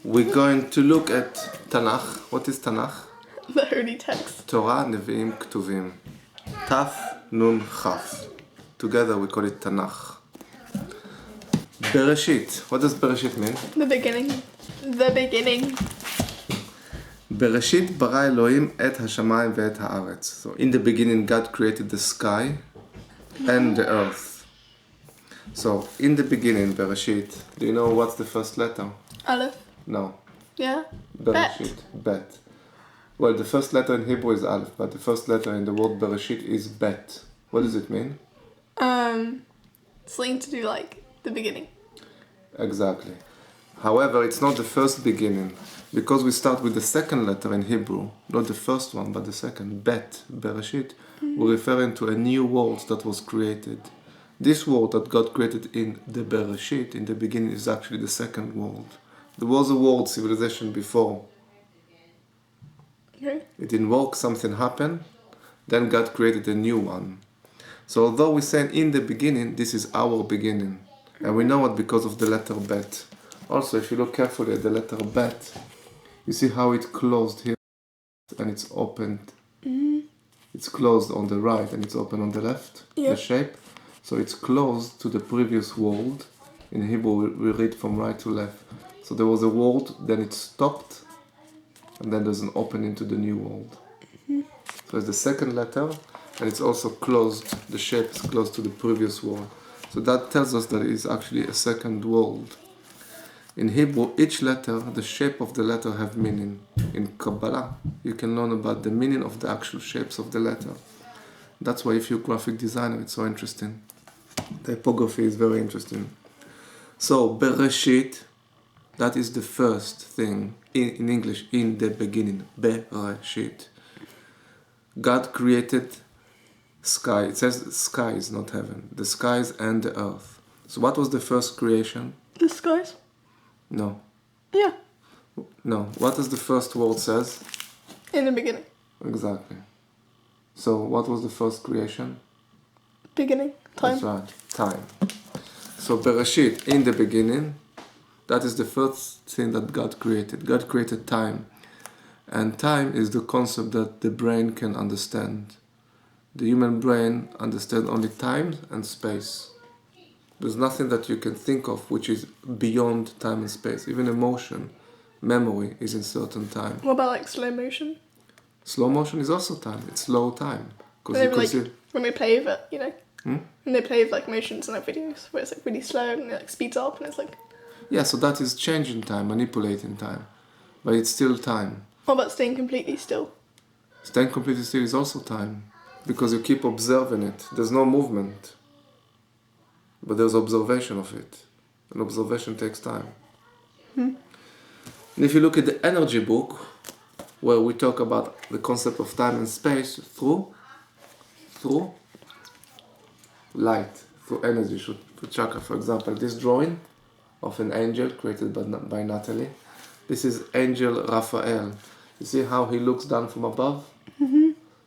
We're going to look at Tanakh. What is Tanakh? The holy text. Torah, Nevi'im, Ketuvim. Taf, Nun, Chaf. Together we call it Tanakh. Bereshit. What does Bereshit mean? The beginning. The beginning. Bereshit bara Elohim et hashamayim ve'et haaretz. So in the beginning God created the sky and the earth. So in the beginning, Bereshit, do you know what's the first letter? Aleph. No. Yeah. Bereshit. Bet. Well, the first letter in Hebrew is Aleph, but the first letter in the word Bereshit is Bet. What does it mean? Something to do like the beginning. Exactly. However, it's not the first beginning, because we start with the second letter in Hebrew, not the first one, but the second, Bet, Bereshit. We're referring to a new world that was created. This world that God created in the Bereshit, in the beginning, is actually the second world. There was a world civilization before. Okay. It didn't work, something happened, then God created a new one. So although we say in the beginning, this is our beginning. And we know it because of the letter Bet. Also, if you look carefully at the letter Bet, you see how it closed here and it's opened. It's closed on the right and it's open on the left, Yeah. the shape. So it's closed to the previous world. In Hebrew, we read from right to left. So there was a world, then it stopped, and then there's an opening to the new world. So it's the second letter, and it's also closed, the shape is close to the previous world. So that tells us that it is actually a second world. In Hebrew, each letter, the shape of the letter have meaning. In Kabbalah, you can learn about the meaning of the actual shapes of the letter. That's why if you're a graphic designer, it's so interesting. Typography is very interesting. So, Bereshit, that is the first thing in English, in the beginning. Bereshit. God created sky. It says skies, not heaven. The skies and the earth. So what was the first creation? The skies. No. Yeah. No. What does the first word says? In the beginning. Exactly. So what was the first creation? Beginning. Time. That's right. Time. So Bereshit, in the beginning, that is the first thing that God created. God created time. And time is the concept that the brain can understand. The human brain understands only time and space. There's nothing that you can think of which is beyond time and space. Even emotion, memory is in certain time. What about like slow motion? Slow motion is also time. It's slow time. Because They you were can like see... when they play with it, you know. Hmm? When they play with like motions in like videos where it's like really slow and it like speeds up and it's like. Yeah, so that is changing time, manipulating time. But it's still time. What about staying completely still? Staying completely still is also time. Because you keep observing it. There's no movement. But there's observation of it. And observation takes time. And if you look at the energy book, where we talk about the concept of time and space through light, through energy, through chakra. For example, this drawing of an angel created by Natalie. This is Angel Raphael. You see how he looks down from above?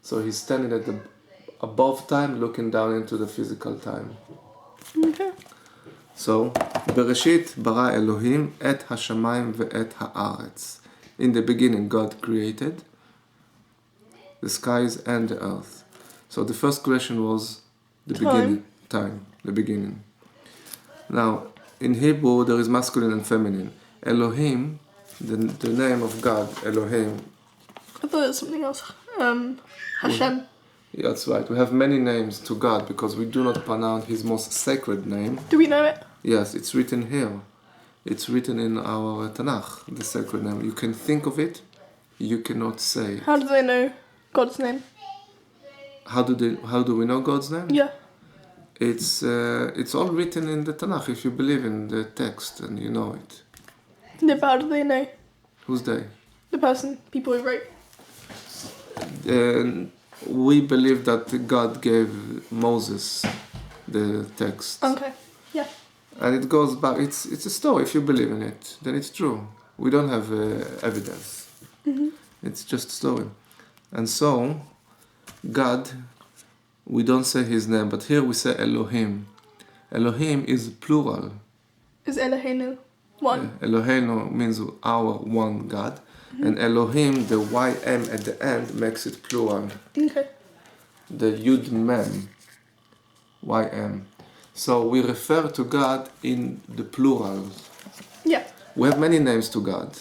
So he's standing at the above time, looking down into the physical time. Okay. So, Bereshit bara Elohim et hashamayim ve'et haaretz. In the beginning, God created the skies and the earth. So the first creation was the beginning. Time. The beginning. Now, in Hebrew, there is masculine and feminine. Elohim, the name of God, Elohim. I thought it was something else. Hashem. Yeah, that's right. We have many names to God because we do not pronounce His most sacred name. Do we know it? Yes, it's written here. It's written in our Tanakh, the sacred name. You can think of it, you cannot say it. How do they know God's name? How do we know God's name? Yeah. It's all written in the Tanakh if you believe in the text and you know it. Yeah, but how do they know? Who's they? The person, people who wrote. We believe that God gave Moses the text. Okay. Yeah. And it goes back, it's a story. If you believe in it, then it's true. We don't have evidence. It's just a story. And so, God, we don't say His name, but here we say Elohim. Elohim is plural. Is Eloheinu? One. Eloheinu means our one God. And Elohim, the YM at the end, makes it plural. Okay. The Yud Mem, YM. So we refer to God in the plural. Yeah. We have many names to God.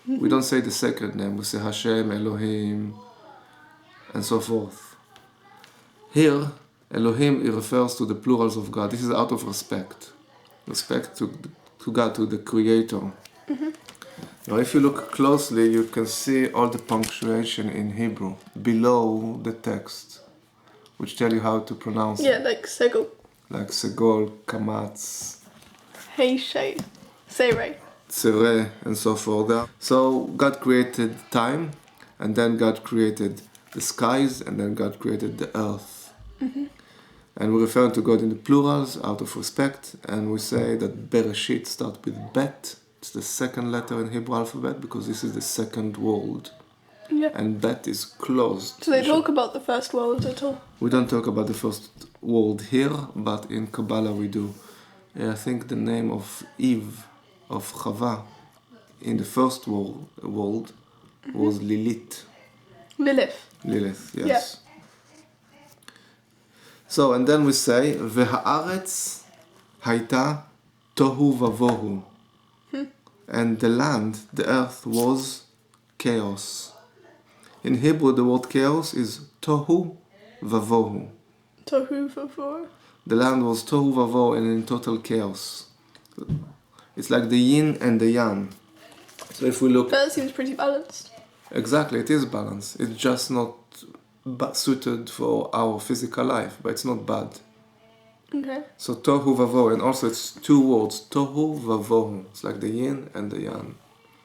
We don't say the sacred name. We say Hashem, Elohim, and so forth. Here, Elohim, it refers to the plurals of God. This is out of respect. Respect to God, to the Creator. Now, if you look closely, you can see all the punctuation in Hebrew below the text, which tell you how to pronounce it. Yeah, like Segol. Like Segol, Kamatz, Hey, Shay. Sere. Tsere, and so forth. So God created time, and then God created the skies, and then God created the earth. And we refer to God in the plurals out of respect, and we say that Bereshit starts with Bet. It's the second letter in Hebrew alphabet because this is the second world. Yeah. And Bet is closed. So they talk about the first world at all? We don't talk about the first world here, but in Kabbalah we do. I think the name of Eve, of Chava, in the first world was Lilith. Lilith. Lilith, yes. So, and then we say, V'ha'aretz hayta tohu vavohu. And the land, the earth, was chaos. In Hebrew, the word chaos is tohu vavohu. Tohu Vavor. The land was tohu vavohu and in total chaos. It's like the yin and the yang. So if we look... That seems pretty balanced. Exactly, it is balanced. It's just not suited for our physical life, but it's not bad. Okay. So tohu vavohu, and also it's two words, tohu vavohu. It's like the yin and the yang.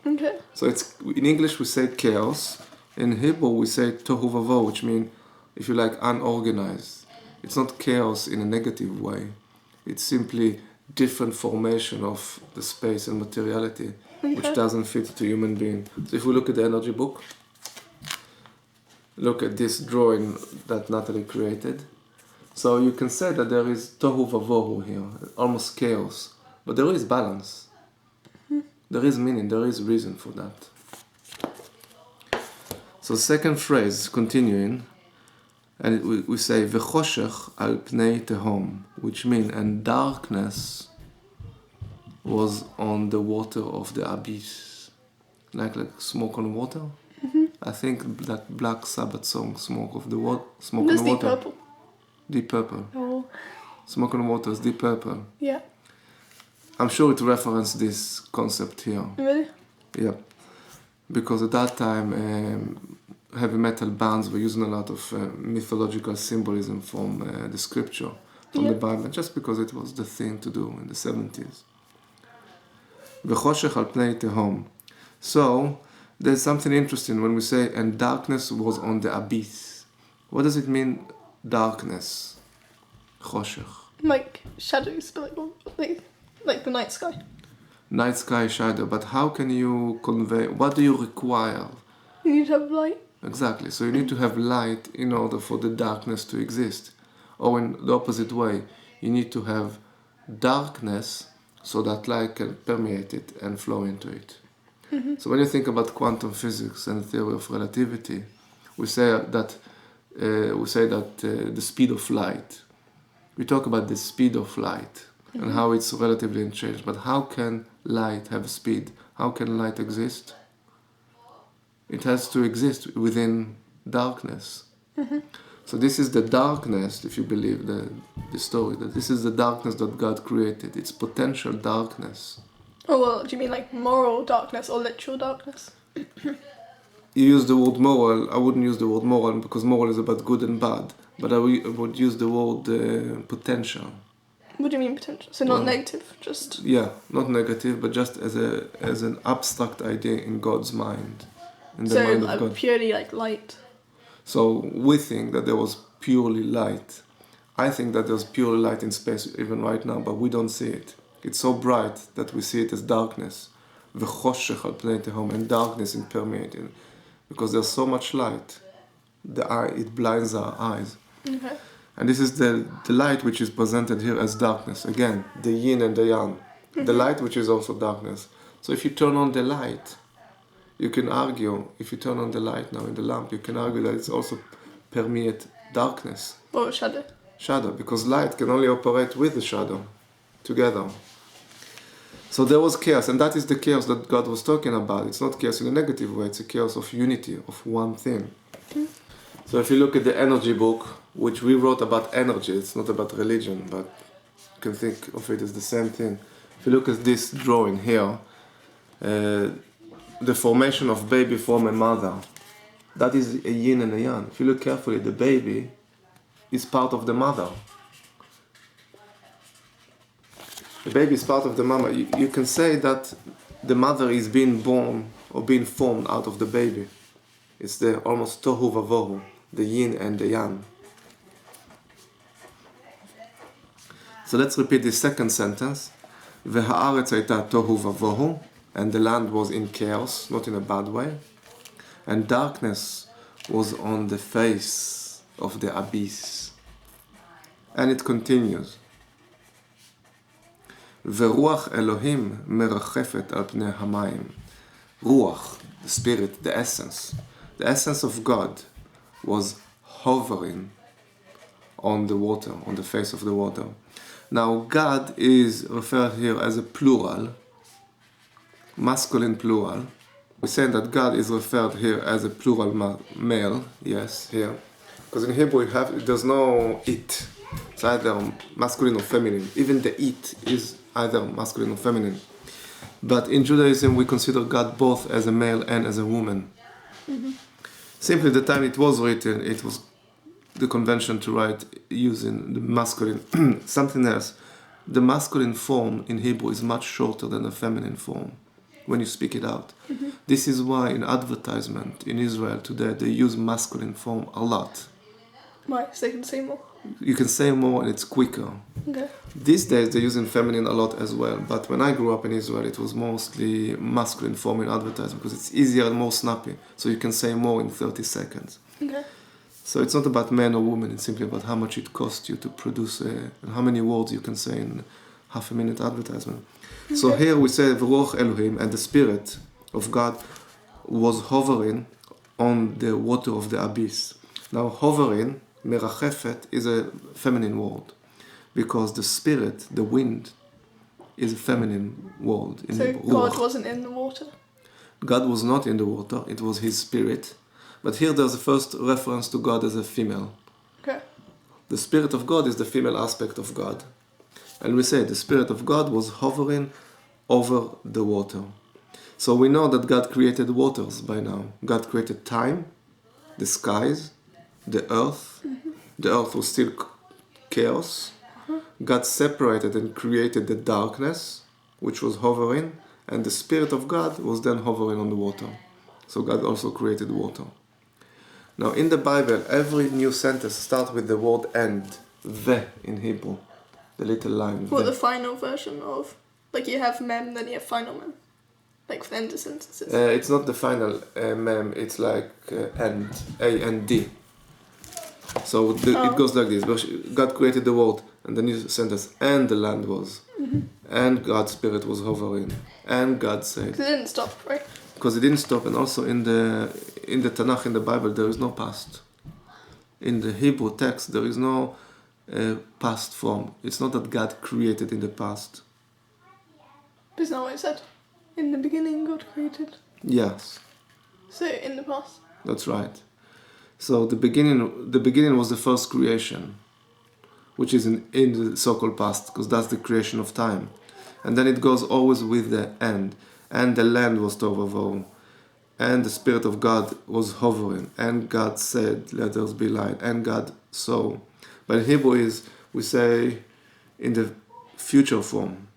Okay. So it's in English we say chaos. In Hebrew we say tohu vavohu, which means, if you like, unorganized. It's not chaos in a negative way. It's simply different formation of the space and materiality, which doesn't fit to human being. So if we look at the energy book, look at this drawing that Natalie created. So you can say that there is tohu vavohu here, almost chaos, but there is balance. There is meaning, there is reason for that. So second phrase, continuing, and we say v'choshech al pnei tehom, which means and darkness was on the water of the abyss, like smoke on water. I think that Black Sabbath song, Smoke of the Water, Smoke That's on Deep Water. Purple. Deep Purple. Oh. Smoke on Water is Deep Purple. Yeah. I'm sure it referenced this concept here. Really? Yeah. Because at that time, heavy metal bands were using a lot of mythological symbolism from the scripture, from the Bible, just because it was the thing to do in the 70s. V'choshech al pnei tehom. So, there's something interesting when we say, and darkness was on the abyss. What does it mean, darkness? Choshech. Like shadows, but like the night sky. Night sky shadow, but how can you convey, what do you require? You need to have light. Exactly, so you need to have light in order for the darkness to exist. Or in the opposite way, you need to have darkness so that light can permeate it and flow into it. So when you think about quantum physics and the theory of relativity, we say that the speed of light. We talk about the speed of light and how it's relatively unchanged. But how can light have speed? How can light exist? It has to exist within darkness. So this is the darkness, if you believe the story, that this is the darkness that God created. It's potential darkness. Oh, well, do you mean like moral darkness or literal darkness? You use the word moral. I wouldn't use the word moral because moral is about good and bad. But I would use the word potential. What do you mean potential? So not negative, just... Yeah, not negative, but just as an abstract idea in God's mind. In the mind of God. Purely like light. So we think that there was purely light. I think that there's purely light in space even right now, but we don't see it. It's so bright that we see it as darkness. V'choshech al pnei tehom, and darkness is permeating. Because there's so much light, it blinds our eyes. Okay. And this is the light which is presented here as darkness. Again, the yin and the yang. The light which is also darkness. So if you turn on the light, you can argue, if you turn on the light now in the lamp, you can argue that it's also permeate darkness, Or shadow. shadow, because light can only operate with the shadow together. So there was chaos, and that is the chaos that God was talking about. It's not chaos in a negative way, it's a chaos of unity, of one thing. So if you look at the energy book, which we wrote about energy, it's not about religion, but you can think of it as the same thing. If you look at this drawing here, the formation of baby from a mother, that is a yin and a yang. If you look carefully, the baby is part of the mother. The baby is part of the mama. You can say that the mother is being born or being formed out of the baby. It's the almost tohu vavohu, the yin and the yang. So let's repeat the second sentence. V'ha'aretz hayta tohu vavohu, and the land was in chaos, not in a bad way, and darkness was on the face of the abyss. And it continues. Veruach Elohim merachefet al pnei hamayim. Ruach, the spirit, the essence of God was hovering on the water, on the face of the water. Now God is referred here as a plural, masculine plural. We're saying that God is referred here as a plural male, yes, here. Because in Hebrew there's no it. It's either masculine or feminine. Even the it is either masculine or feminine. But in Judaism we consider God both as a male and as a woman. Mm-hmm. Simply the time it was written, it was the convention to write using the masculine. Something else. The masculine form in Hebrew is much shorter than the feminine form when you speak it out. Mm-hmm. This is why in advertisement in Israel today they use masculine form a lot. Why? So they can say more? You can say more and it's quicker. Okay. These days they're using feminine a lot as well, but when I grew up in Israel it was mostly masculine form in advertising because it's easier and more snappy, so you can say more in 30 seconds. Okay. So it's not about man or woman, it's simply about how much it costs you to produce and how many words you can say in half a minute advertisement. Okay. So here we say V'ruach Elohim, and the spirit of God was hovering on the water of the abyss. Now hovering, merachefet, is a feminine word because the spirit, the wind, is a feminine word. In so God Ruach wasn't in the water? God was not in the water, it was his spirit. But here there's a first reference to God as a female. Okay. The Spirit of God is the female aspect of God. And we say the Spirit of God was hovering over the water. So we know that God created waters by now. God created time, the skies, the earth. Mm-hmm. The earth was still chaos. Uh-huh. God separated and created the darkness, which was hovering, and the Spirit of God was then hovering on the water. So God also created water. Now in the Bible, every new sentence starts with the word end, ve in Hebrew, the little line. What, the final version of, like you have mem, then you have final mem, like for end of sentences? It's not the final mem, it's like end, A-N-D. So it goes like this, God created the world, and the new sentence, and the land was, mm-hmm. and God's Spirit was hovering, and God said. Because it didn't stop, right? Because it didn't stop, and also in the Tanakh, in the Bible, there is no past. In the Hebrew text, there is no past form. It's not that God created in the past. Isn't that what it said? In the beginning, God created. Yes. So in the past. That's right. So the beginning was the first creation, which is in the so-called past, because that's the creation of time, and then it goes always with the end. And the land was tohu, and the Spirit of God was hovering, and God said, let there be light, and God saw. But in Hebrew we say in the future form.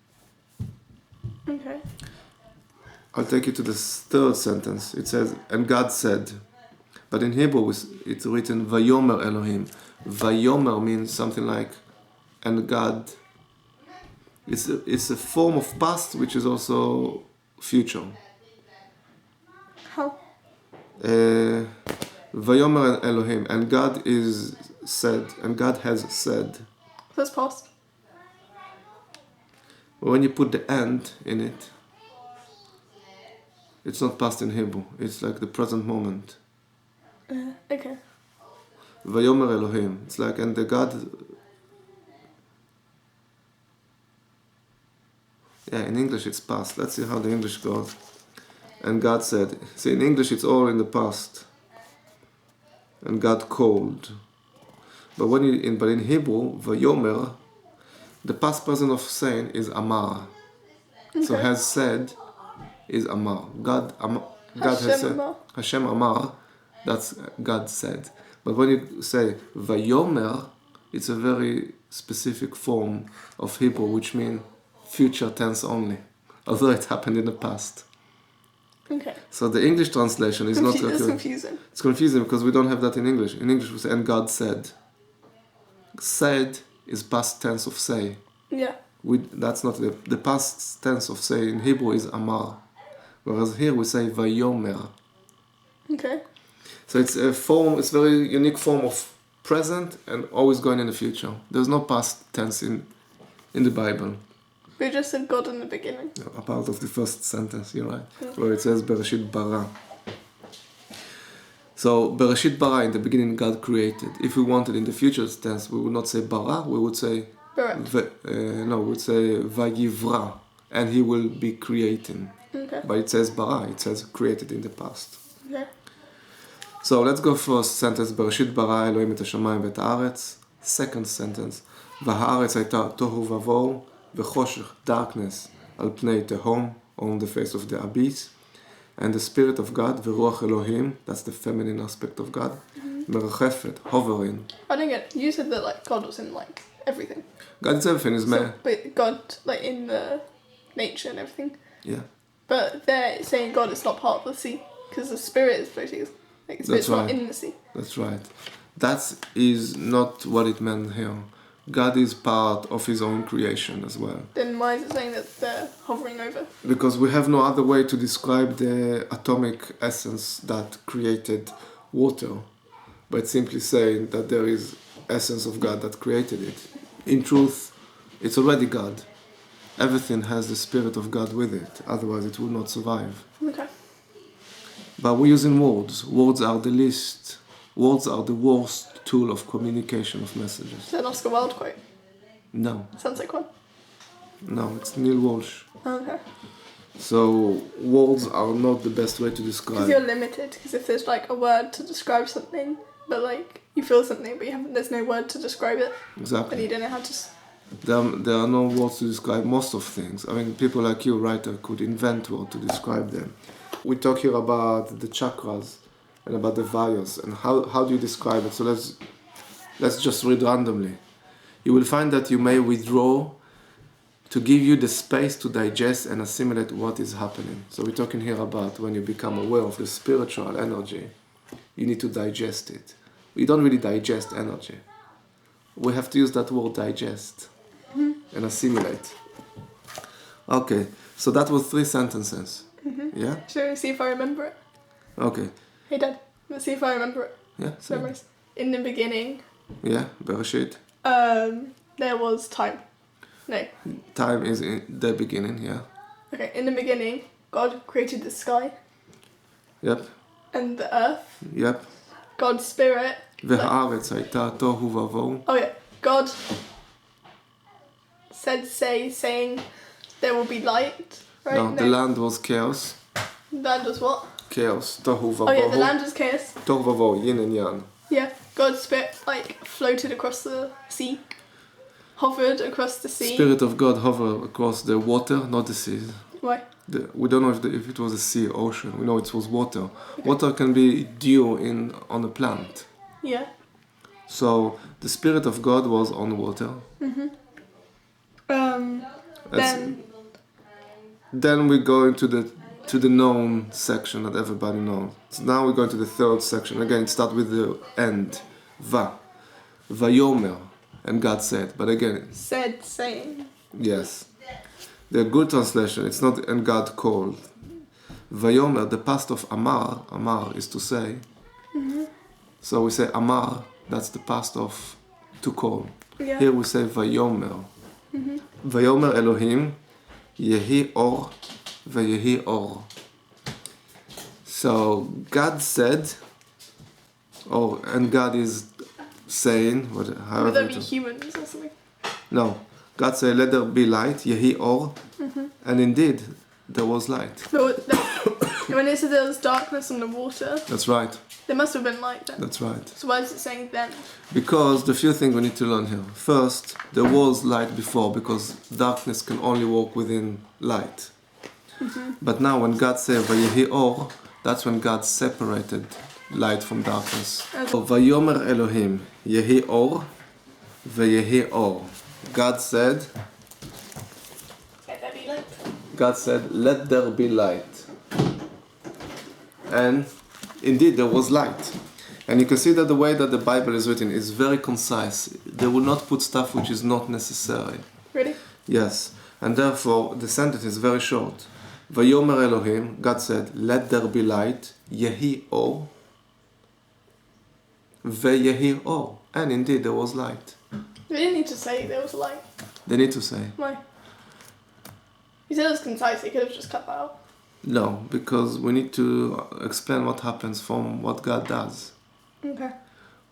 Okay. I'll take you to the third sentence. It says, and God said. But in Hebrew it's written, Vayomer Elohim. Vayomer means something like, and God. It's a form of past which is also future. How? Vayomer Elohim, and God is said, and God has said. That's past. When you put the and in it, It's not past in Hebrew. It's like the present moment. Okay. Vayomer Elohim. It's like, and the God... Yeah, in English it's past. Let's see how the English goes. And God said. See, in English it's all in the past. And God called. But but in Hebrew, Vayomer, the past present of saying is Amar. So Okay. has said is Amar. God has Hashem said. Amar. Hashem Amar, that's God said. But when you say Vayomer, it's a very specific form of Hebrew, which means future tense only, although it happened in the past. Okay. So the English translation is not It's accurate. confusing. It's confusing because we don't have that in English. In English we say, and God said. Said is past tense of say. Yeah. That's not the past tense of say in Hebrew is Amar. Whereas here we say Vayomer. Okay. So it's a very unique form of present and always going in the future. There's no past tense in the Bible. We just said God in the beginning. A part of the first sentence, you're right. Yeah. Where it says Bereshit bara. So Bereshit bara, in the beginning God created. If we wanted in the future tense, we would not say bara, we would say we would say Vayivra, and he will be creating. Okay. But it says bara, it says created in the past. Okay. So let's go first sentence, בראשית ברא אלוהים את השמיים ואת הארץ. Second sentence, והארץ הייתה תוהו ובוהו וחושך, darkness, על פני תהום, on the face of the abyss. And the spirit of God, ורוח אלוהים, that's the feminine aspect of God, מרחפת, hovering. I don't get it. You said that like God was in like everything. God is everything, is man. But God like in the nature and everything. Yeah. But they're saying God is not part of the sea because the spirit is floating. Like the spirit's not in the sea. That's right. That is not what it meant here. God is part of his own creation as well. Then why is it saying that they're hovering over? Because we have no other way to describe the atomic essence that created water, but simply saying that there is essence of God that created it. In truth, it's already God. Everything has the spirit of God with it, otherwise it will not survive. Okay. But we're using words. Words are the least. Words are the worst tool of communication of messages. Is that an Oscar Wilde quote? No. Sounds like one. No, it's Neil Walsh. Okay. So words are not the best way to Because describe. you're limited. Because if there's like a word to describe something, but like you feel something, but there's no word to describe it, and Exactly. you don't know how to. There are no words to describe most of things. I mean, people like you, writer, could invent words to describe them. We talk here about the chakras and about the vayos and how do you describe it. So let's just read randomly. You will find that you may withdraw to give you the space to digest and assimilate what is happening. So we're talking here about when you become aware of the spiritual energy, you need to digest it. We don't really digest energy. We have to use that word digest and assimilate. Okay, so that was 3 sentences. Yeah? Should we see if I remember it? Okay. Hey Dad, let's see if I remember it. Yeah. So, Memorize. In the beginning, yeah, Bereshit. there was time. No. Time is in the beginning, yeah. Okay, in the beginning, God created the sky Yep. and the earth. Yep. God's spirit. והארץ הייתה תוהו ובוהו. Oh yeah, God saying there will be light, right? No, the land was chaos. Land was what? Chaos. תוהו ובוהו. Oh yeah, the land was chaos. תוהו ובוהו, yin and yang. Yeah, God's spirit like floated across the sea, hovered across the sea. Spirit of God hovered across the water, not the sea. Why? We don't know if it was a sea or ocean. We know it was water. Okay. Water can be dew on a plant. Yeah. So the Spirit of God was on water. Then we go into the known section that everybody knows. So now we go into the third section. Again, start with the end. Vayomer, and God said. But again, saying. Yes. The good translation, it's not and God called. Vayomer, the past of Amar is to say. So we say Amar, that's the past of to call. Yeah. Here we say Vayomer. Vayomer Elohim, Yehi Or, Vayehi Or. So God said, and God is saying, Would however there be it is. humans or something? No. God said, let there be light, yehi or, and indeed, there was light. When it said there was darkness on the water, That's right. there must have been light then. That's right. So why is it saying then? Because the few things we need to learn here. First, there was light before because darkness can only walk within light. But now when God said Vayehi Or, that's when God separated light from darkness. So, Vayomer Elohim, Yehi Or, Vayehi Or. God said, Let there be light. God said, let there be light. And indeed there was light. And you can see that the way that the Bible is written is very concise. They will not put stuff which is not necessary. Really? Yes. And therefore the sentence is very short. Vayomer Elohim, God said, let there be light, Yehi Or, Veyehi Or. And indeed there was light. They didn't need to say there was light. They need to say. Why? You said it was concise, you could have just cut that out. No, because we need to explain what happens from what God does. Okay.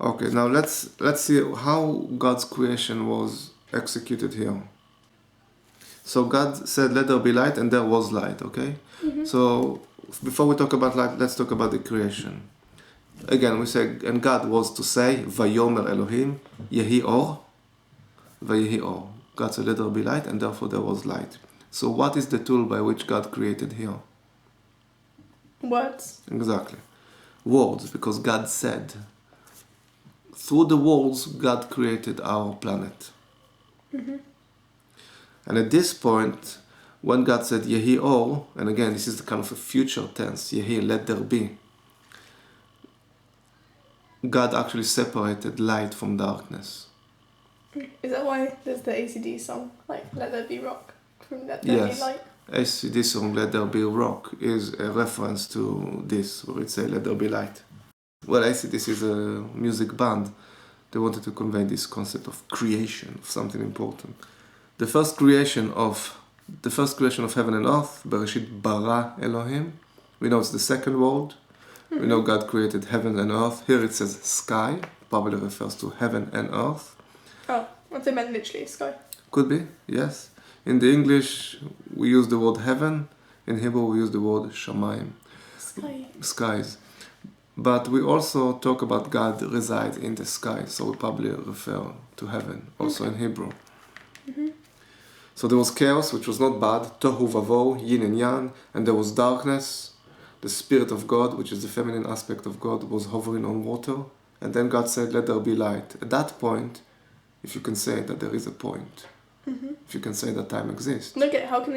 Okay, now let's see how God's creation was executed here. So God said, let there be light, and there was light, okay? So before we talk about light, let's talk about the creation. Again, we say, and God was to say, Vayomer Elohim, Yehi Or, Vayehi Or. God said, let there be light, and therefore there was light. So what is the tool by which God created here? Words. Exactly. Words, because God said. Through the words, God created our planet. And at this point, when God said, Yehi Or, and again, this is the kind of a future tense, Yehi, let there be, God actually separated light from darkness. Is that why there's the ACD song, like Let There Be Rock, from Let There Be Yes. Light? This song, Let There Be Rock, is a reference to this, where it says, Let There Be Light. Well, this is a music band. They wanted to convey this concept of creation, of something important. The first creation of heaven and earth, Bereshit bara Elohim. We know it's the second world. We know God created heaven and earth. Here it says sky, probably refers to heaven and earth. Oh, what they meant literally, sky. Could be, yes. In the English, we use the word heaven. In Hebrew, we use the word shamayim, Sky. skies. But we also talk about God resides in the sky, so we probably refer to heaven, also in Hebrew. So there was chaos, which was not bad, tohu vavo, yin and yang, and there was darkness. The Spirit of God, which is the feminine aspect of God, was hovering on water. And then God said, let there be light. At that point, if you can say that there is a point, if you can say that time exists. Okay, how can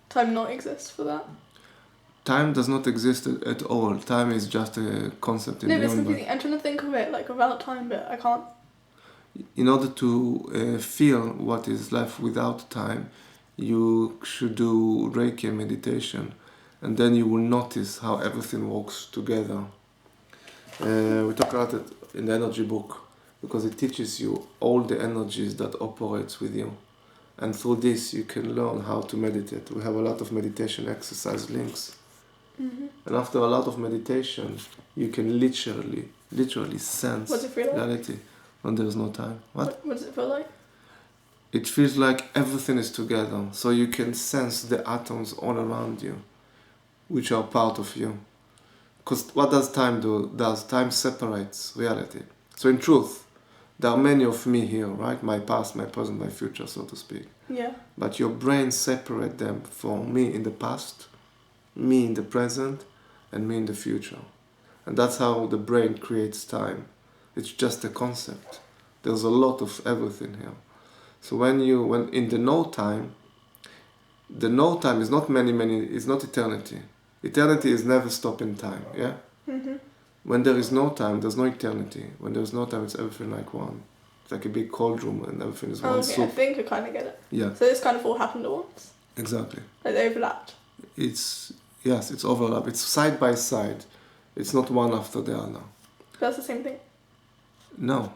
time not exist for that? Time does not exist at all. Time is just a concept in No, the it's human confusing. I'm trying to think of it without time, but I can't. In order to feel what is life without time, you should do Reiki meditation, and then you will notice how everything works together. We talk about it in the energy book because it teaches you all the energies that operates with you, and through this you can learn how to meditate. We have a lot of meditation exercise links, and after a lot of meditation, you can literally sense What's it feel like? reality. When there is no time. What? What does it feel like? It feels like everything is together, so you can sense the atoms all around you, which are part of you. Because what does time do? Time separates reality. So in truth, there are many of me here, right? My past, my present, my future, so to speak. Yeah. But your brain separates them from me in the past, me in the present, and me in the future. And that's how the brain creates time. It's just a concept. There's a lot of everything here. So when in the no time is not it's not eternity. Eternity is never stopping time, yeah? When there is no time, there's no eternity. When there's no time, it's everything like one. It's like a big cauldron and everything is one Okay, soup. I think I kind of get it. Yeah, So this kind of all happened at once? exactly. Like they overlapped? It's overlap. It's side by side. It's not one after the other. That's the same thing? No.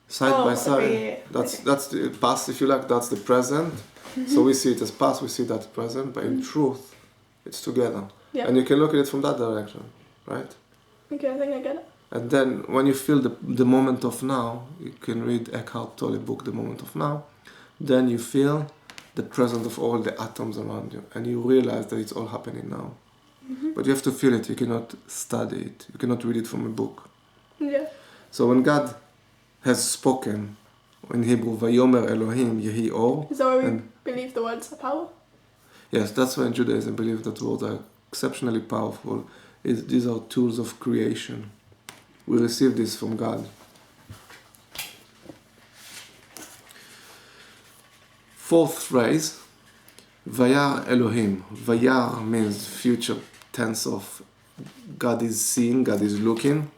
Side by side. Okay, yeah. That's the past, if you like, that's the present. So we see it as past, we see that present, but in truth, it's together. Yeah. And you can look at it from that direction, right? Okay, I think I get it. And then when you feel the moment of now, you can read Eckhart Tolle book, The Moment of Now, then you feel the presence of all the atoms around you, and you realize that it's all happening now. But you have to feel it, you cannot study it, you cannot read it from a book. Yeah. So when God has spoken, in Hebrew, Vayomer Elohim Yehi Or, Is that why we and believe the words have power? yes, that's why in Judaism believe that words are exceptionally powerful. These are tools of creation. We receive this from God. Fourth phrase, Vayar Elohim. Vayar means future tense of God is seeing, God is looking.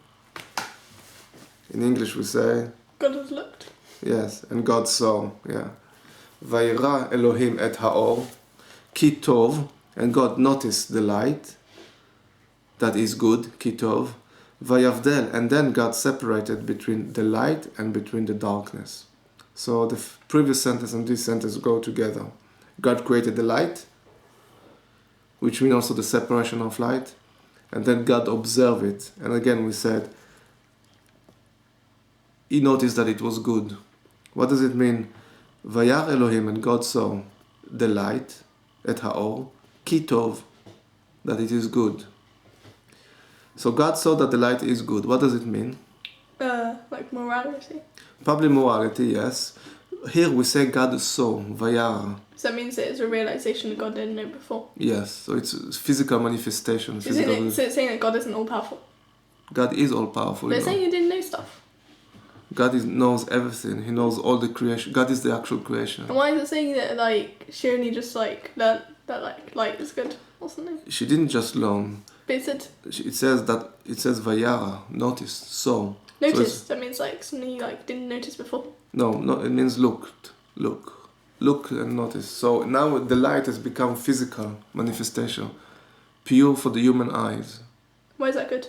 In English we say, God has looked. yes, and God saw, yeah. Vayra Elohim et haor, ki tov, and God noticed the light, that is good, ki tov. Vayavdel, and then God separated between the light and between the darkness. So the previous sentence and this sentence go together. God created the light, which means also the separation of light, and then God observed it. And again we said, he noticed that it was good. What does it mean? Vayar Elohim, and God saw the light, et haor, ki tov, that it is good. So God saw that the light is good. What does it mean? Like morality. Probably morality, yes. Here we say God saw, Vayar. So that means it's a realization that God didn't know before. Yes, so it's physical manifestation. So it's saying that God isn't all powerful. God is all powerful. But it's saying he didn't know stuff. God knows everything. He knows all the creation. God is the actual creation. And why is it saying that like she only just like learned that like light is good or something? She didn't just learn. But it said It says Vayara, noticed, saw. notice. So that means like something you like didn't notice before. No, it means look and notice. So now the light has become physical manifestation, pure for the human eyes. Why is that good?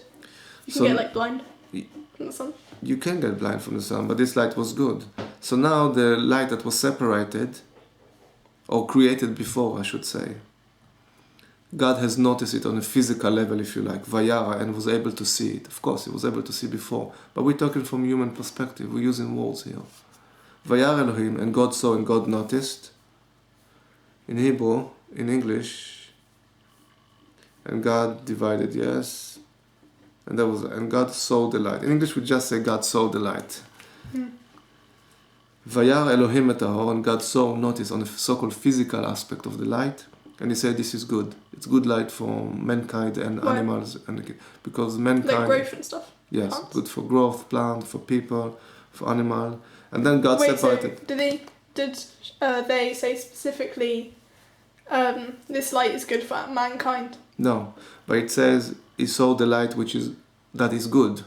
You can So- get like blind from the sun. You can get blind from the sun, but this light was good. So now the light that was separated, or created before, I should say, God has noticed it on a physical level, if you like, Vayara, and was able to see it. Of course, he was able to see before, but we're talking from human perspective. We're using words here. Vayar Elohim, and God saw and God noticed. In Hebrew, in English, and God divided, yes. And God saw the light. In English, we just say God saw the light. Vayar Elohim et haor, and God saw, notice on the so-called physical aspect of the light, and he said this is good. It's good light for mankind and Why? animals, and because mankind, Like growth and stuff. yes, plants? good for growth, plant, for people, for animal, and then God Wait, separated. so did they say specifically this light is good for mankind? No, but it says he saw the light that is good.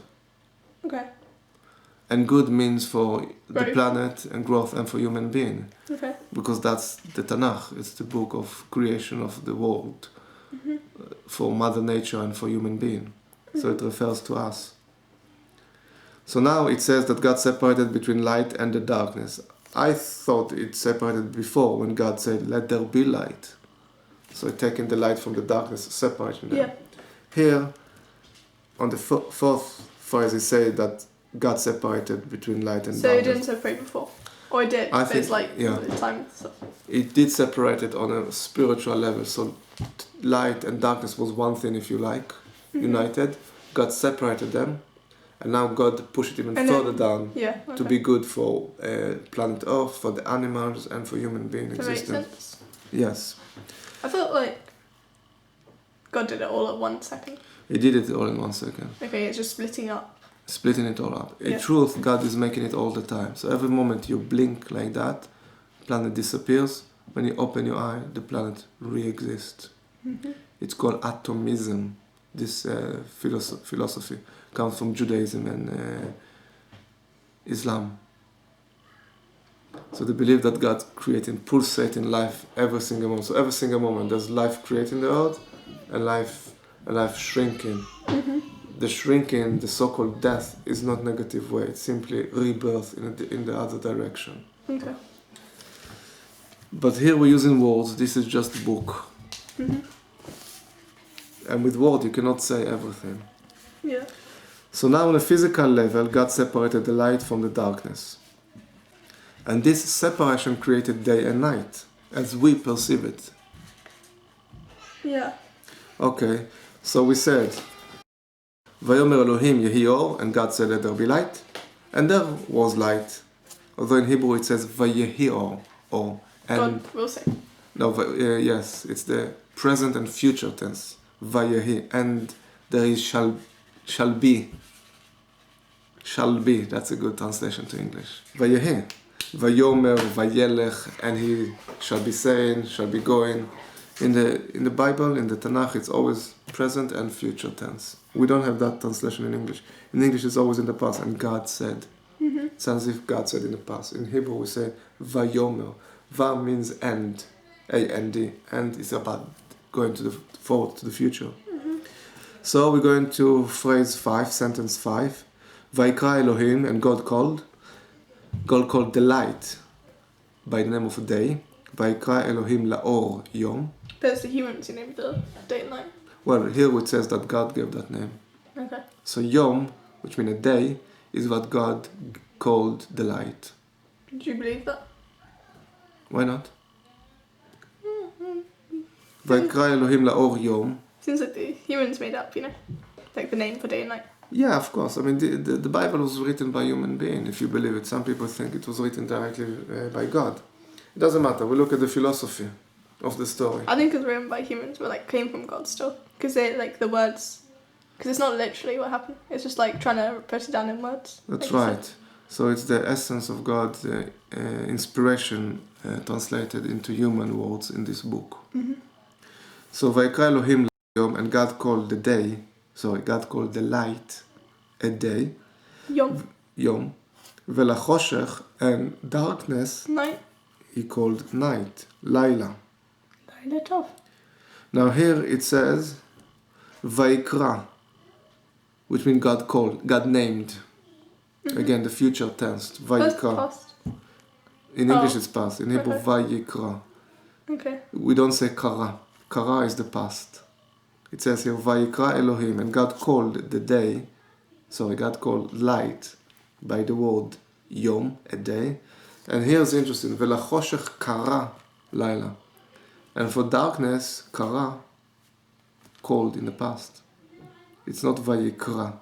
Okay. And good means for the Growth. planet and growth and for human being. Okay. Because that's the Tanakh, it's the book of creation of the world for Mother Nature and for human being. So it refers to us. So now it says that God separated between light and the darkness. I thought it separated before when God said, let there be light. So taking the light from the darkness, separating them. Yeah. Here, on the fourth phrase, it says that God separated between light and So it darkness. didn't separate before, or it did. I But it's think- like yeah. the time and stuff. It did separate it on a spiritual level. So light and darkness was one thing, if you like, united. God separated them, and now God pushed it even And then- further down Yeah. Okay. to be good for planet Earth, for the animals, and for human being That makes existence. sense. Yes, I felt like God did it all at 1 second. He did it all in 1 second. Okay, it's just splitting up. Splitting it all up. In Yeah. truth, God is making it all the time. So every moment you blink like that, planet disappears. When you open your eye, the planet re-exists. It's called atomism. This philosophy comes from Judaism and Islam. So they believe that God creating, pulsating life every single moment. So every single moment there's life creating the earth and life shrinking. The shrinking, the so-called death, is not negative way. It's simply rebirth in the other direction. Okay. But here we're using words. This is just a book. And with word, you cannot say everything. Yeah. So now on a physical level, God separated the light from the darkness. And this separation created day and night, as we perceive it. Yeah. Okay, so we said, Vayomer Elohim Yehi Or, and God said, let there be light. And there was light. Although in Hebrew it says Vayehi Or. And God will say. no, yes, it's the present and future tense. Vayehi. And there is shall be. Shall be, that's a good translation to English. Vayehi. Vayomer, Vayelech, and he shall be saying, shall be going. In the Bible, in the Tanakh, it's always present and future tense. We don't have that translation in English. In English, it's always in the past, and God said. Mm-hmm. It's as if God said in the past. In Hebrew, we say Vayomer. Va means end, A-N-D, and it's about going to the forward to the future. Mm-hmm. So we're going to phrase 5, sentence 5. Vaikra Elohim, and God called. God called the light by the name of a day. Vaikra Elohim Laor Yom. But it's the humans who named the day and night. Well, here it says that God gave that name. Okay. So Yom, which means a day, is what God called the light. Do you believe that? Why not? Vaikra Elohim Laor Yom. Seems like the humans made up, you know? Like the name for day and night. Yeah, of course. I mean, the Bible was written by human being, if you believe it. Some people think it was written directly by God. It doesn't matter. We look at the philosophy of the story. I think it was written by humans, but like came from God still. Because they like the words. Because it's not literally what happened. It's just like trying to put it down in words. That's like right. So it's the essence of God's inspiration translated into human words in this book. Mm-hmm. So Vaikra Elohim Yom, and God called God called the light a day. Yom. Yom. Velachoshech, and darkness Night. he called night. Laila. Laila Tov. Now here it says Vaikra, which means God called, God named. Mm-hmm. Again, the future tense. That's Vaikra. past. In English it's past. In Hebrew, Okay. Vayikra. Okay. We don't say Kara. Kara is the past. It says here, Vayikra Elohim, and God called the day, God called light by the word Yom, a day. And here's interesting, Velachoshech Kara Laila. And for darkness, Kara, called in the past. It's not Vayikra,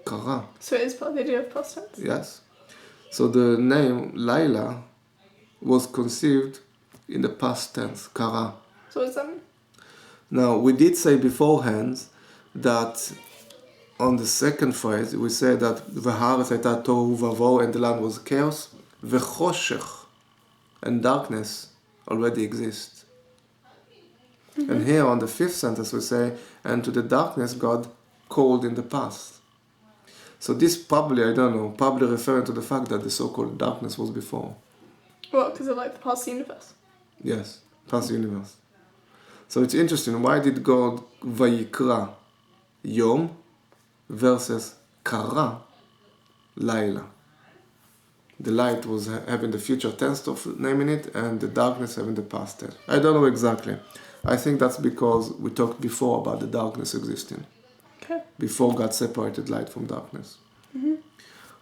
Kara. So it is part of the idea of past tense. Yes. So the name Laila was conceived in the past tense, Kara. So what does that mean? Now, we did say beforehand that on the second phrase, we said that V'haaretz hayta tohu vavo, and the land was chaos. V'choshech, and darkness already exists. Mm-hmm. And here on the fifth sentence we say, and to the darkness God called in the past. So this probably referring to the fact that the so-called darkness was before. Well, because of like the past universe. Yes, past universe. So it's interesting, why did God Vayikra Yom versus Kara Laila? The light was having the future tense of naming it, and the darkness having the past tense. I don't know exactly. I think that's because we talked before about the darkness existing. Okay. Before God separated light from darkness. Mm-hmm.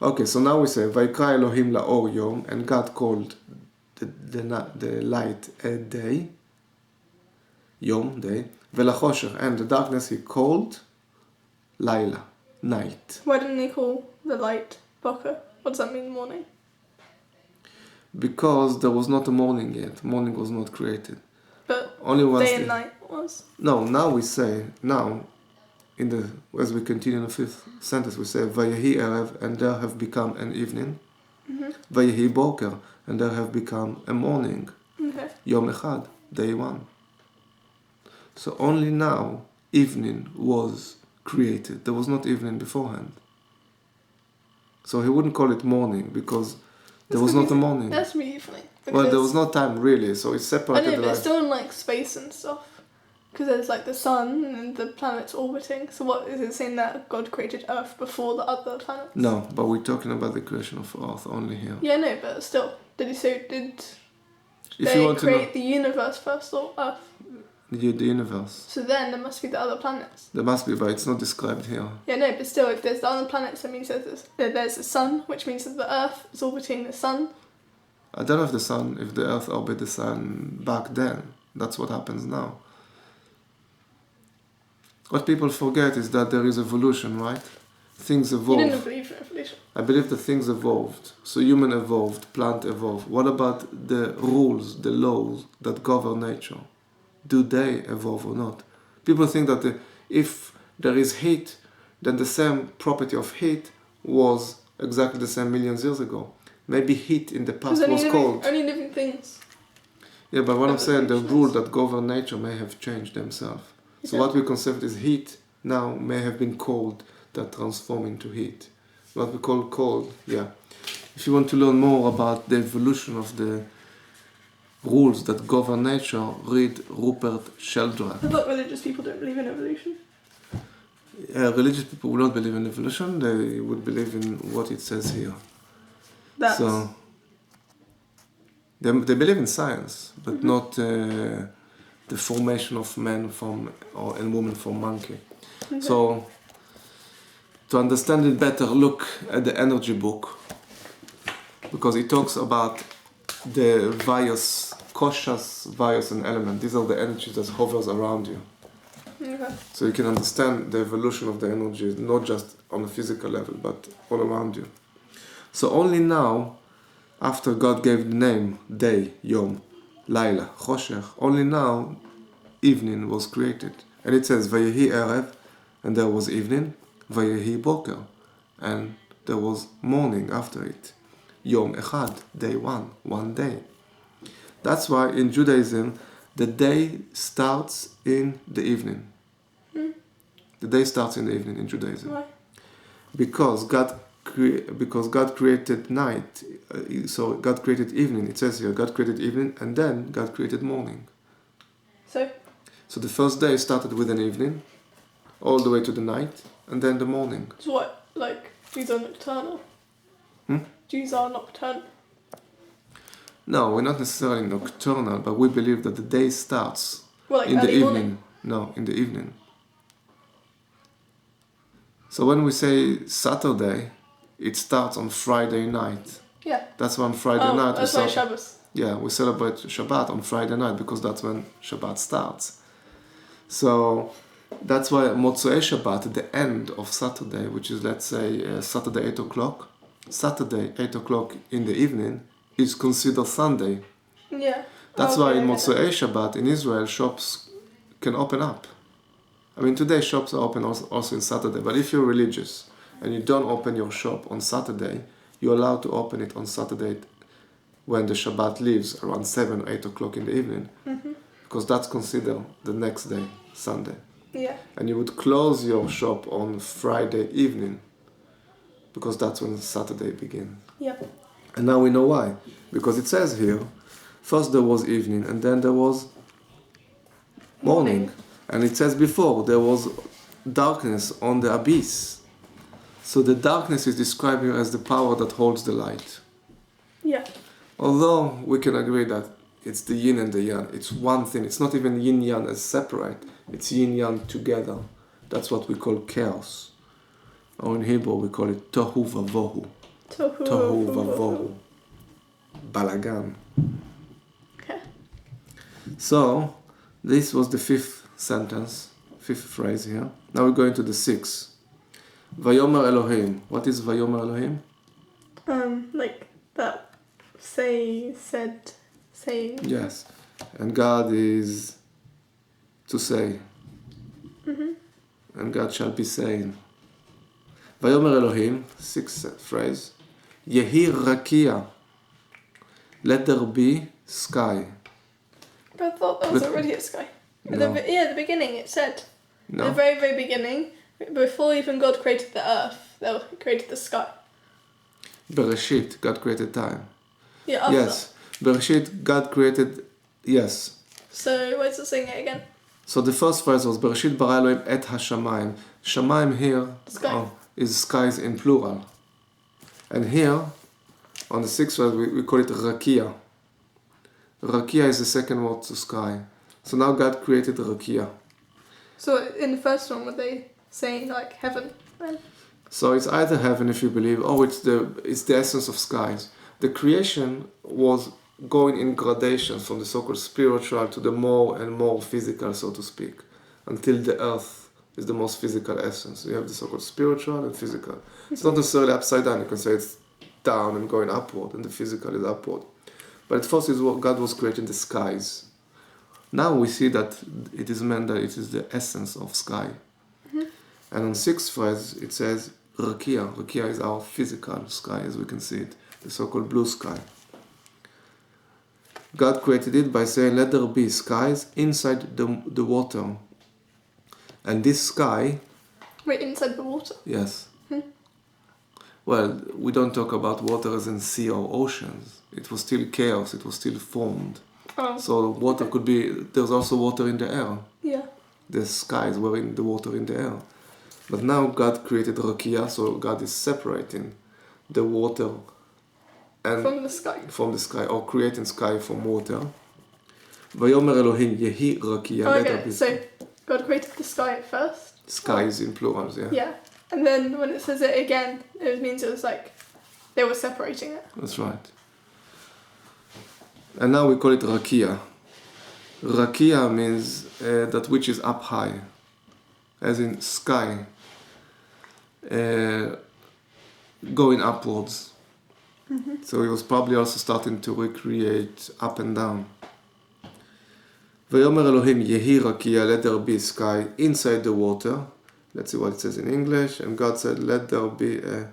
Okay, so now we say Vaikra Elohim Laor Yom, and God called the light a day. Yom, day. Velachoshech, and the darkness he called Laila, night. Why didn't he call the light Boker? What does that mean, morning? Because there was not a morning yet. Morning was not created. But only once day and night was. No, now we say, as we continue in the fifth sentence, we say, Vayehi Erev, and there have become an evening. Mm-hmm. Vayehi Boker, and there have become a morning. Okay. Yom Echad, day one. So only now evening was created. There was not evening beforehand. So he wouldn't call it morning because there was not a morning. That's really funny. Well, there was no time really, so it's separated. I know, but it's still in like space and stuff. Because there's like the sun and the planets orbiting. So what is it saying that God created Earth before the other planets? No, but we're talking about the creation of Earth only here. Yeah, no, but still, did If they you want create to the universe first or Earth? the universe. So then there must be the other planets. There must be, but it's not described here. Yeah, no, but still, if there's the other planets, that means there's the sun, which means that the Earth is orbiting the sun. I don't know if the Earth orbited the sun back then. That's what happens now. What people forget is that there is evolution, right? Things evolve. You didn't believe in evolution. I believe that things evolved. So human evolved, plant evolved. What about the rules, the laws that govern nature? Do they evolve or not? People think that if there is heat, then the same property of heat was exactly the same millions of years ago. Maybe heat in the past was cold. Only living things. Yeah, but what I'm saying, the rules that govern nature may have changed themselves. So what we consider as heat now may have been cold that transform into heat. What we call cold, yeah. If you want to learn more about the evolution of the rules that govern nature, read Rupert Sheldrake. I thought religious people don't believe in evolution. Religious people would not believe in evolution, they would believe in what it says here. So they believe in science, but not the formation of man and woman from monkey. Okay. So to understand it better, look at the energy book, because it talks about the various koshas, various and element. These are the energies that hovers around you. Okay. So you can understand the evolution of the energy, not just on a physical level, but all around you. So only now, after God gave the name, day, yom, laila, choshech, only now evening was created. And it says, vayehi erev, and there was evening, vayehi boker, and there was morning after it. Yom echad, day one day. That's why in Judaism, the day starts in the evening. The day starts in the evening in Judaism. Why? Because God created night, so God created evening. It says here, God created evening, and then God created morning. So the first day started with an evening, all the way to the night, and then the morning. So what, like, Jews are nocturnal? Jews are nocturnal. No, we're not necessarily nocturnal, but we believe that the day starts Like in the early evening. morning? No, in the evening. So when we say Saturday, it starts on Friday night. Yeah. That's when Friday night that's why Shabbos. Yeah, we celebrate Shabbat on Friday night because that's when Shabbat starts. So that's why Motzei Shabbat, the end of Saturday, which is, let's say, Saturday 8 o'clock, Saturday 8 o'clock in the evening is considered Sunday. Yeah. That's why in Motzei Shabbat in Israel, shops can open up. I mean, today shops are open also in Saturday, but if you're religious and you don't open your shop on Saturday, you're allowed to open it on Saturday when the Shabbat leaves around 7 or 8 o'clock in the evening, because that's considered the next day, Sunday. Yeah. And you would close your shop on Friday evening, because that's when Saturday begins. Yeah. And now we know why. Because it says here, first there was evening and then there was morning. And it says before, there was darkness on the abyss. So the darkness is described here as the power that holds the light. Yeah. Although we can agree that it's the yin and the yang. It's one thing. It's not even yin yang as separate. It's yin yang together. That's what we call chaos. Or in Hebrew we call it tohu vavohu. Tohu vavohu. Balagan. Okay. So, this was the fifth sentence, fifth phrase here. Now we're going to the sixth. Vayomer Elohim. What is Vayomer Elohim? Like that saying. Yes. And God is to say. And God shall be saying. Vayomer Elohim, sixth phrase. Yehi Rakia. Let there be sky. But I thought that was already a sky. No. The beginning it said. No. The very, very beginning, before even God created the earth, they created the sky. Bereshit, God created time. Yeah, after. Yes. Bereshit, God created, yes. So, where's it saying it again? So the first phrase was Bereshit bara Elohim et hashamayim. Shamayim here Sky. is skies in plural. And here, on the sixth phrase, we call it Rakia. Rakia is the second word to sky. So now God created Rakia. So in the first one, were they saying like heaven then? So it's either heaven if you believe, it's the essence of skies. The creation was going in gradations from the so-called spiritual to the more and more physical, so to speak, until the earth is the most physical essence. You have the so-called spiritual and physical. It's not necessarily upside down. You can say it's down and going upward, and the physical is upward. But at first, God was creating the skies. Now we see that it is meant that it is the essence of sky. Mm-hmm. And on sixth phrase, it says Rakia. Rakia is our physical sky, as we can see it, the so-called blue sky. God created it by saying, let there be skies inside the water. And this sky... Wait, inside the water? Yes. Well, we don't talk about water as in sea or oceans. It was still chaos, it was still formed. Oh. So water could be... There's also water in the air. Yeah. The skies were in the water in the air. But now God created Rakia, so God is separating the water and from the sky, or creating sky from water. Vayomer Elohim yehi Rakia. Okay, so God created the sky at first. Skies in plurals, yeah. Yeah, and then when it says it again, it means it was like they were separating it. That's right. And now we call it Rakia. Rakia means that which is up high, as in sky, going upwards. Mm-hmm. So he was probably also starting to recreate up and down. Vayomer Elohim yehi Rakia, let there be sky inside the water. Let's see what it says in English. And God said, let there be a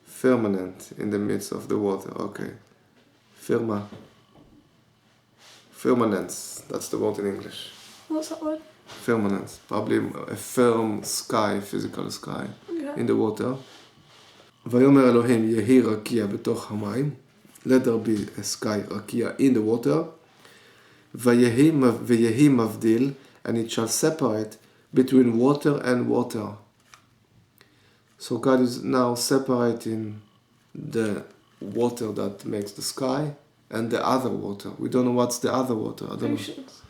firmament in the midst of the water. Okay. Firmaments, that's the word in English. What's that word? Firmaments, probably a firm sky, physical sky, in the water. Vayomer Elohim yehi Rakia betoch hamayim. Let there be a sky Rakia in the water. Vayehi mavdil, and it shall separate between water and water. So God is now separating the water that makes the sky and the other water. We don't know what's the other water. I don't Oceans.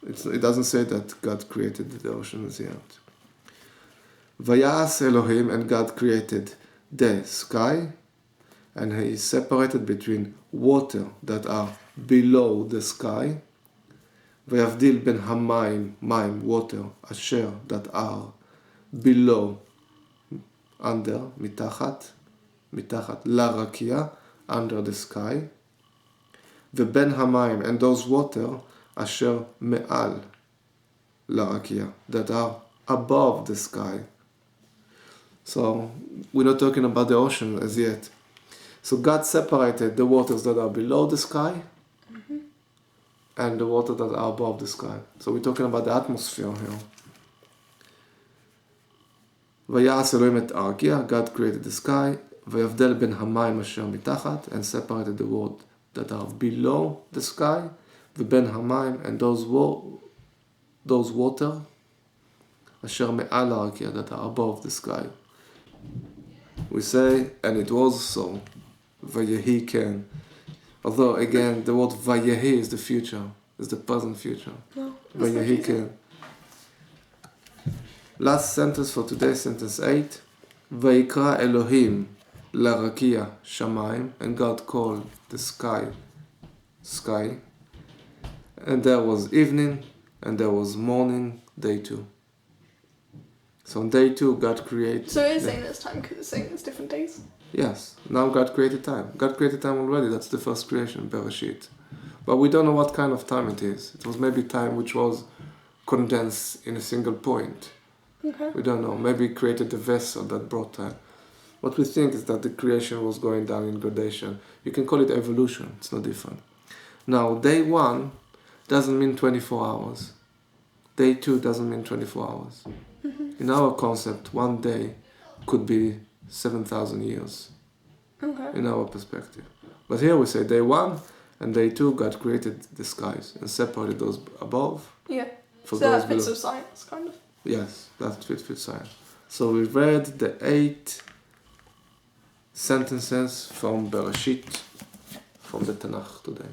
know. It doesn't say that God created the oceans yet. Vayas Elohim, and God created the sky, and He separated between water that are below the sky. Vayavdil ben hamayim, mayim, water, asher, that are below, under, mitachat, la rakia, under the sky. Veben hamayim, and those water, asher me'al, la rakia, that are above the sky. So we're not talking about the ocean as yet. So God separated the waters that are below the sky and the water that are above the sky. So we're talking about the atmosphere here. Vayas Elohim et Rakia, God created the sky. Vayavdel ben hamayim asher mitachat, and separated the waters that are below the sky. Veben hamayim, and those water asher me'al Rakia, that are above the sky. We say, and it was so. Vayehi ken. Although again, the word Vayehi is the future, is the present future. No, Vayehi ken. Last sentence for today, sentence 8. Vayikra Elohim la Rakia shamayim, and God called the sky. And there was evening, and there was morning, day 2. So on day 2, God created... So it is saying this time because it's saying there's different days? Yes. Now God created time. God created time already. That's the first creation, Bereshit. But we don't know what kind of time it is. It was maybe time which was condensed in a single point. Okay. We don't know. Maybe He created the vessel that brought time. What we think is that the creation was going down in gradation. You can call it evolution. It's no different. Now, day 1 doesn't mean 24 hours. Day 2 doesn't mean 24 hours. In our concept, one day could be 7,000 years. Okay. In our perspective. But here we say day 1 and day 2, God created the skies and separated those above. Yeah. For so those that fits below. with science, kind of. Yes, that fits with science. So we read the 8 sentences from Bereshit, from the Tanakh today.